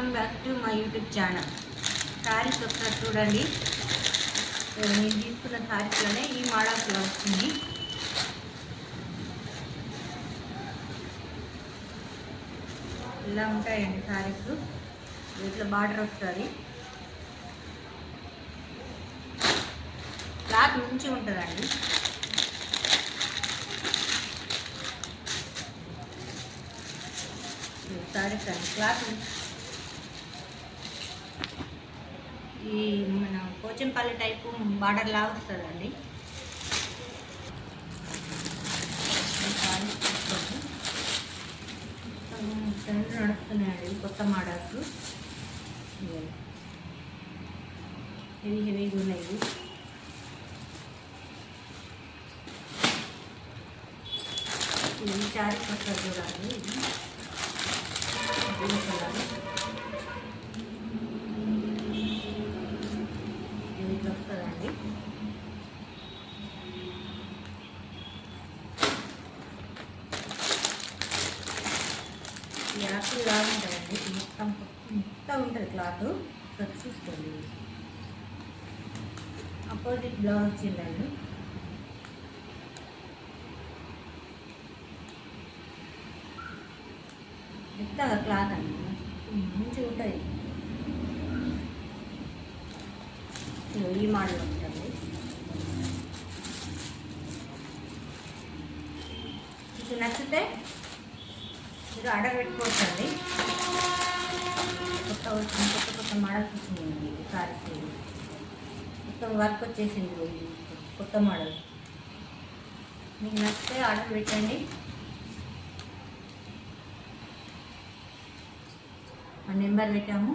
Welcome back to my YouTube channel. Saris ఒకసారి చూడండి. నేను తీసుకున్న శారీస్లోనే ఈ మోడల్స్లో వస్తుంది. ఇలా ఉంటాయండి శారీస్. వీటిలో బార్డర్ వస్తుంది. క్లాత్ మంచి ఉంటుందండి. శారీస్ అండి క్లాత్ ఈ మన పోచంపల్లి టైపు బార్డర్ లాగా వస్తుందండి. ట్రెండ్ నడుస్తున్నాయండి కొత్త మోడల్స్. హెవీగా ఉన్నాయి. ఇది శారీస్ వస్తుంది చూడండి. ఇది వస్తుందండి. యాపిల్ లాగా ఉంటుందండి. మొత్తం ఉంటుంది క్లాత్. చూసుకోండి. అపోజిట్ బ్లౌజ్ వచ్చిందండి. మెత్తగా క్లాత్ అండి మంచిగా ఉంటుంది. ఈ మోడల్ ఉంటుంది. మీకు నచ్చితే మీరు ఆర్డర్ పెట్టుకోవచ్చండి. కొత్త మోడల్స్ వచ్చినాయండి. సారీస్ మొత్తం వర్క్ వచ్చేసింది. కొత్త మోడల్ మీకు నచ్చితే ఆర్డర్ పెట్టండి. నెంబర్ పెట్టాము.